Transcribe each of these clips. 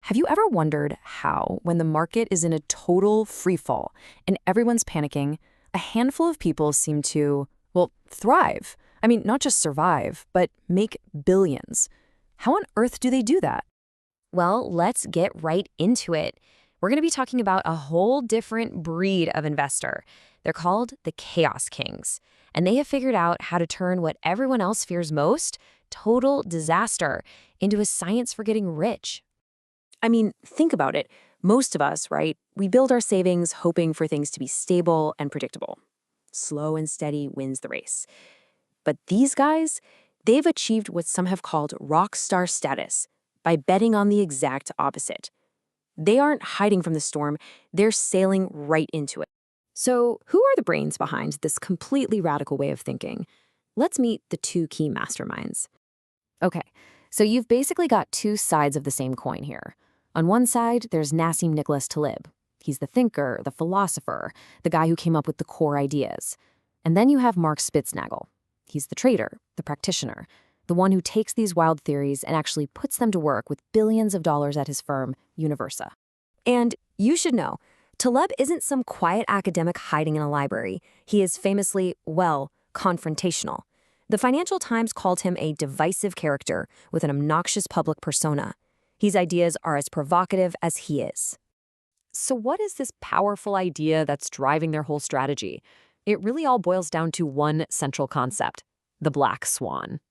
Have you ever wondered how, when the market is in a total free fall and everyone's panicking, a handful of people seem to, well, thrive? I mean, not just survive, but make billions. How on earth do they do that? Well, let's get right into it. We're going to be talking about a whole different breed of investor. They're called the Chaos Kings, and they have figured out how to turn what everyone else fears most, total disaster, into a science for getting rich. I mean, think about it. Most of us, right, we build our savings hoping for things to be stable and predictable. Slow and steady wins the race. But these guys, they've achieved what some have called rock star status by betting on the exact opposite. They aren't hiding from the storm, they're sailing right into it. So, who are the brains behind this completely radical way of thinking? Let's meet the two key masterminds. Okay, so you've basically got two sides of the same coin here. On one side, there's Nassim Nicholas Taleb. He's the thinker, the philosopher, the guy who came up with the core ideas. And then you have Mark Spitznagel. He's the trader, the practitioner, the one who takes these wild theories and actually puts them to work with billions of dollars at his firm, Universa. And you should know, Taleb isn't some quiet academic hiding in a library. He is famously, well, confrontational. The Financial Times called him a divisive character with an obnoxious public persona. His ideas are as provocative as he is. So what is this powerful idea that's driving their whole strategy? It really all boils down to one central concept: the black swan.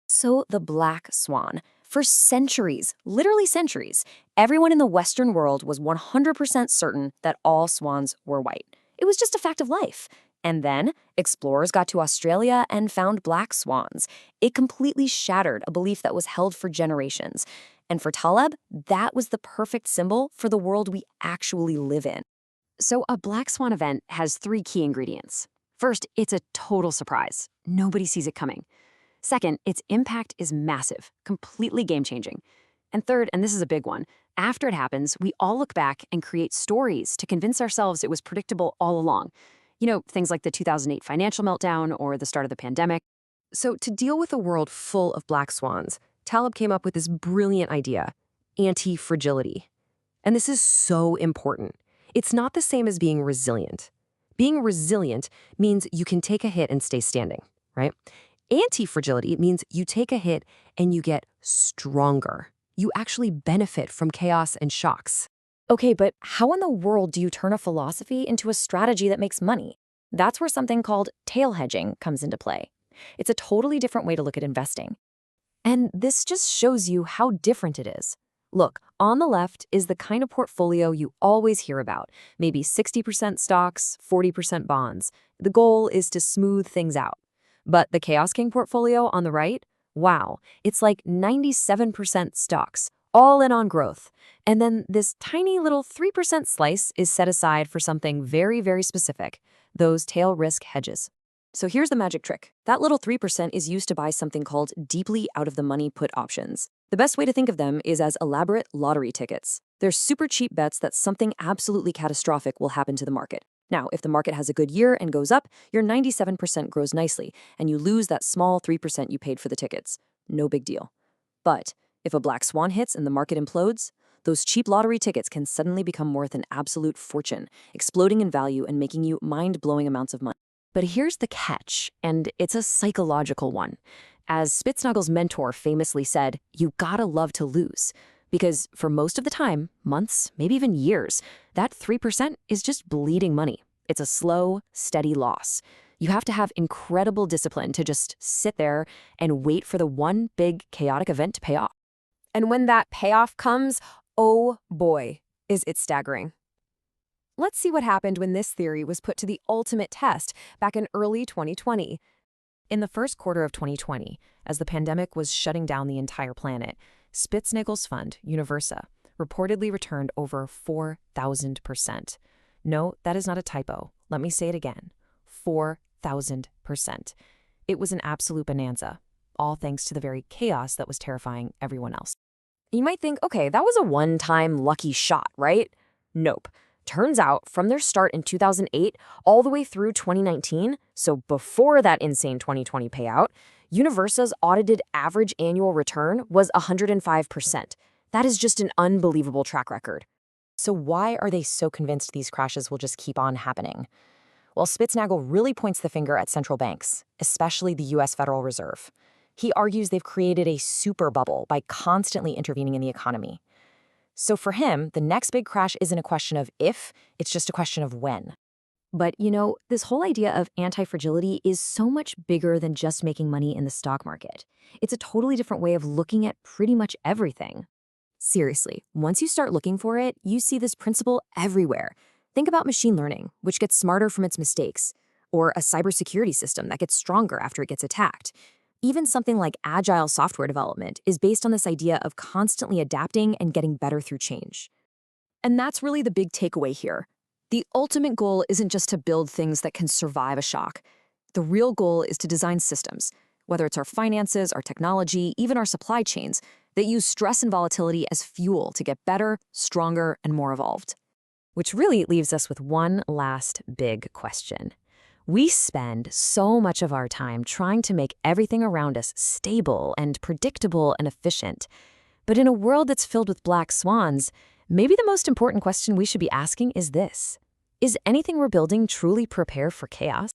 So the black swan. For centuries, literally centuries, everyone in the Western world was 100% certain that all swans were white. It was just a fact of life. And then explorers got to Australia and found black swans. It completely shattered a belief that was held for generations. And for Taleb, that was the perfect symbol for the world we actually live in. So a black swan event has three key ingredients. First, it's a total surprise. Nobody sees it coming. Second, its impact is massive, completely game-changing. And third, and this is a big one, after it happens, we all look back and create stories to convince ourselves it was predictable all along. You know, things like the 2008 financial meltdown or the start of the pandemic. So to deal with a world full of black swans, Taleb came up with this brilliant idea: anti-fragility. And this is so important. It's not the same as being resilient. Being resilient means you can take a hit and stay standing, right? Anti-fragility means you take a hit and you get stronger. You actually benefit from chaos and shocks. Okay, but how in the world do you turn a philosophy into a strategy that makes money? That's where something called tail hedging comes into play. It's a totally different way to look at investing. And this just shows you how different it is. Look, on the left is the kind of portfolio you always hear about, maybe 60% stocks, 40% bonds. The goal is to smooth things out. But the Chaos King portfolio on the right, wow, it's like 97% stocks, all in on growth. And then this tiny little 3% slice is set aside for something very, very specific, those tail risk hedges. So here's the magic trick. That little 3% is used to buy something called deeply out-of-the-money put options. The best way to think of them is as elaborate lottery tickets. They're super cheap bets that something absolutely catastrophic will happen to the market. Now, if the market has a good year and goes up, your 97% grows nicely, and you lose that small 3% you paid for the tickets. No big deal. But if a black swan hits and the market implodes, those cheap lottery tickets can suddenly become worth an absolute fortune, exploding in value and making you mind-blowing amounts of money. But here's the catch, and it's a psychological one. As Spitznagel's mentor famously said, you gotta love to lose. Because for most of the time, months, maybe even years, that 3% is just bleeding money. It's a slow, steady loss. You have to have incredible discipline to just sit there and wait for the one big chaotic event to pay off. And when that payoff comes, oh boy, is it staggering. Let's see what happened when this theory was put to the ultimate test back in early 2020. In the first quarter of 2020, as the pandemic was shutting down the entire planet, Spitznagel's fund, Universa, reportedly returned over 4,000%. No, that is not a typo. Let me say it again. 4,000%. It was an absolute bonanza, all thanks to the very chaos that was terrifying everyone else. You might think, okay, that was a one-time lucky shot, right? Nope. Turns out, from their start in 2008 all the way through 2019, so before that insane 2020 payout, Universa's audited average annual return was 105%. That is just an unbelievable track record. So why are they so convinced these crashes will just keep on happening? Well, Spitznagel really points the finger at central banks, especially the US Federal Reserve. He argues they've created a super bubble by constantly intervening in the economy. So for him, the next big crash isn't a question of if, it's just a question of when. But, this whole idea of anti-fragility is so much bigger than just making money in the stock market. It's a totally different way of looking at pretty much everything. Seriously, once you start looking for it, you see this principle everywhere. Think about machine learning, which gets smarter from its mistakes, or a cybersecurity system that gets stronger after it gets attacked. Even something like agile software development is based on this idea of constantly adapting and getting better through change. And that's really the big takeaway here. The ultimate goal isn't just to build things that can survive a shock. The real goal is to design systems, whether it's our finances, our technology, even our supply chains, that use stress and volatility as fuel to get better, stronger, and more evolved. Which really leaves us with one last big question. We spend so much of our time trying to make everything around us stable and predictable and efficient. But in a world that's filled with black swans, maybe the most important question we should be asking is this: is anything we're building truly prepared for chaos?